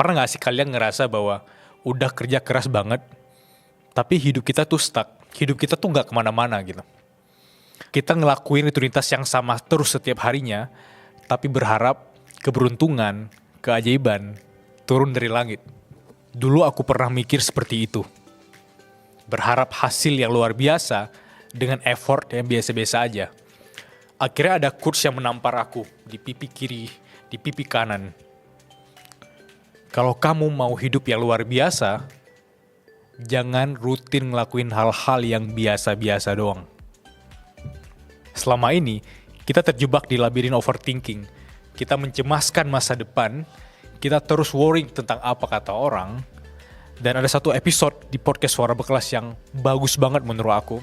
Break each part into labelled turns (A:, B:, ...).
A: Pernah gak sih kalian ngerasa bahwa udah kerja keras banget, tapi hidup kita tuh stuck. Hidup kita tuh gak kemana-mana gitu. Kita ngelakuin rutinitas yang sama terus setiap harinya, tapi berharap keberuntungan, keajaiban turun dari langit. Dulu aku pernah mikir seperti itu. Berharap hasil yang luar biasa dengan effort yang biasa-biasa aja. Akhirnya ada coach yang menampar aku di pipi kiri, di pipi kanan. Kalau kamu mau hidup yang luar biasa, jangan rutin ngelakuin hal-hal yang biasa-biasa doang. Selama ini, kita terjebak di labirin overthinking. Kita mencemaskan masa depan, kita terus worrying tentang apa kata orang. Dan ada satu episode di podcast Suara Berkelas yang bagus banget menurut aku.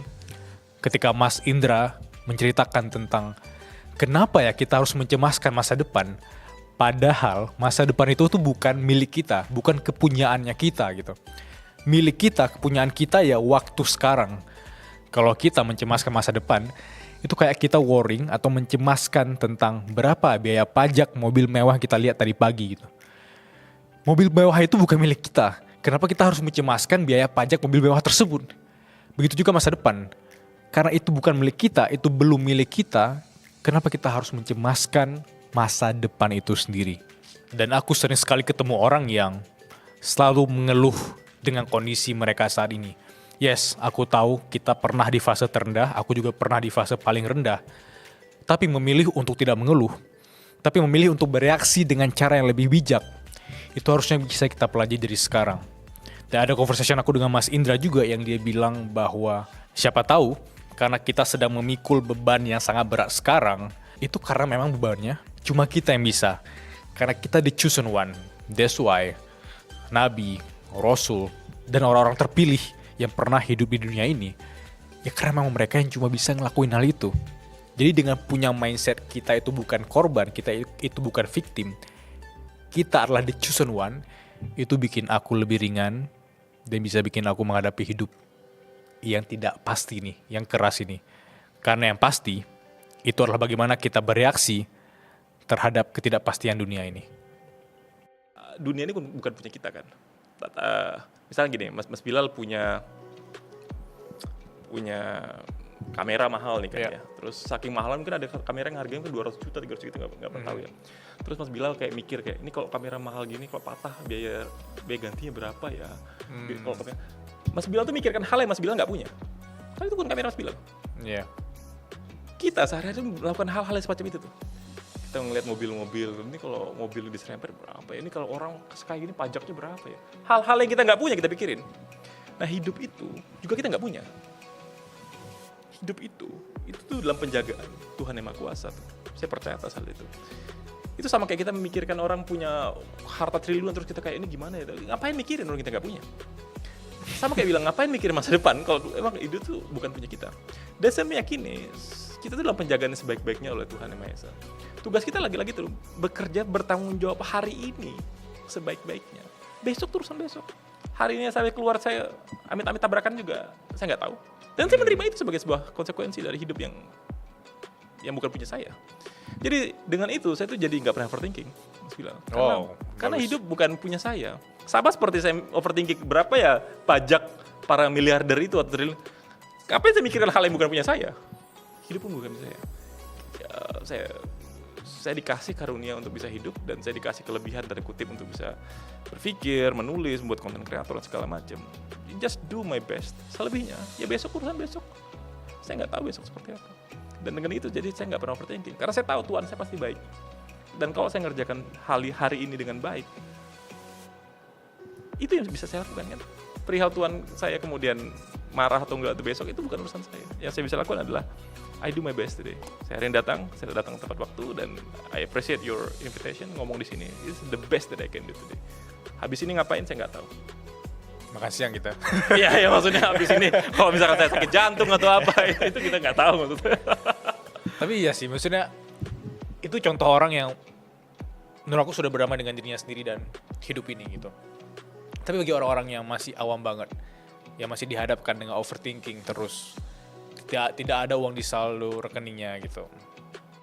A: Ketika Mas Indra menceritakan tentang kenapa ya kita harus mencemaskan masa depan. Padahal masa depan itu tuh bukan milik kita, bukan kepunyaannya kita gitu. Milik kita, kepunyaan kita ya waktu sekarang. Kalau kita mencemaskan masa depan, itu kayak kita worrying atau mencemaskan tentang berapa biaya pajak mobil mewah kita lihat tadi pagi gitu. Mobil mewah itu bukan milik kita. Kenapa kita harus mencemaskan biaya pajak mobil mewah tersebut? Begitu juga masa depan. Karena itu bukan milik kita, itu belum milik kita, kenapa kita harus mencemaskan masa depan itu sendiri? Dan aku sering sekali ketemu orang yang selalu mengeluh dengan kondisi mereka saat ini. Yes, aku tahu kita pernah di fase terendah, aku juga pernah di fase paling rendah. Tapi memilih untuk tidak mengeluh, tapi memilih untuk bereaksi dengan cara yang lebih bijak, itu harusnya bisa kita pelajari dari sekarang. Dan ada conversation aku dengan Mas Indra juga yang dia bilang bahwa siapa tahu karena kita sedang memikul beban yang sangat berat sekarang, itu karena memang bebannya cuma kita yang bisa. Karena kita the chosen one. That's why Nabi, Rasul, dan orang-orang terpilih yang pernah hidup di dunia ini, ya karena memang mereka yang cuma bisa ngelakuin hal itu. Jadi dengan punya mindset kita itu bukan korban, kita itu bukan victim, kita adalah the chosen one, itu bikin aku lebih ringan dan bisa bikin aku menghadapi hidup yang tidak pasti nih, yang keras ini. Karena yang pasti, itu adalah bagaimana kita bereaksi terhadap ketidakpastian dunia ini.
B: Dunia ini bukan punya kita kan. Misalnya gini, Mas Bilal punya kamera mahal nih kan ya. Terus saking mahal mungkin ada kamera yang harganya kan 200 juta, 300 juta, nggak pernah tahu ya. Terus Mas Bilal kayak mikir kayak, ini kalau kamera mahal gini, kalau patah biaya gantinya berapa ya? Kalau Mas Bilal tuh mikirkan hal yang Mas Bilal nggak punya. Kan itu bukan kamera Mas Bilal.
A: Iya.
B: Kita sehari-hari melakukan hal-hal yang semacam itu tuh. Kita ngeliat mobil-mobil, ini kalau mobil diserempet berapa ya? Ini kalau orang kayak gini pajaknya berapa ya? Hal-hal yang kita nggak punya kita pikirin. Nah hidup itu juga kita nggak punya. Hidup itu tuh dalam penjagaan Tuhan Yang Maha Kuasa tuh. Saya percaya atas hal itu. Itu sama kayak kita memikirkan orang punya harta triliunan terus kita kayak ini gimana ya? Ngapain mikirin orang kita nggak punya? Sama kayak bilang ngapain mikirin masa depan kalau emang hidup tuh bukan punya kita. Dan saya meyakini kita tuh dalam penjagaan yang sebaik-baiknya oleh Tuhan Yang Maha Esa. Tugas kita lagi-lagi tuh bekerja bertanggung jawab hari ini sebaik-baiknya. Besok tuh urusan besok. Hari ini sampai keluar saya amit-amit tabrakan juga saya nggak tahu. Dan saya menerima itu sebagai sebuah konsekuensi dari hidup yang bukan punya saya. Jadi dengan itu saya tuh jadi nggak pernah overthinking. Karena hidup bukan punya saya. Sama seperti saya overthinking berapa ya pajak para miliarder itu atau triliun. Ngapain saya mikirkan hal yang bukan punya saya? Hidup pun bukan punya saya. Saya dikasih karunia untuk bisa hidup dan saya dikasih kelebihan dari kutip untuk bisa berpikir, menulis, membuat konten kreator dan segala macam. Just do my best. Selebihnya, ya besok urusan besok. Saya nggak tahu besok seperti apa. Dan dengan itu jadi saya nggak pernah overthinking. Karena saya tahu Tuhan saya pasti baik. Dan kalau saya ngerjakan hari ini dengan baik, itu yang bisa saya lakukan kan. Perihal Tuhan saya kemudian marah atau enggak itu besok itu bukan urusan saya. Yang saya bisa lakukan adalah I do my best today. Saya datang tepat waktu dan I appreciate your invitation ngomong di sini. It's the best that I can do today. Habis ini ngapain saya nggak tahu.
A: Makan siang kita.
B: Iya maksudnya habis ini kalau misalkan saya sakit jantung atau apa itu kita nggak tahu maksudnya.
A: Tapi iya sih maksudnya itu contoh orang yang menurut aku sudah berdamai dengan dirinya sendiri dan hidup ini gitu. Tapi bagi orang-orang yang masih awam banget, yang masih dihadapkan dengan overthinking terus, tidak ada uang di saldo rekeningnya gitu,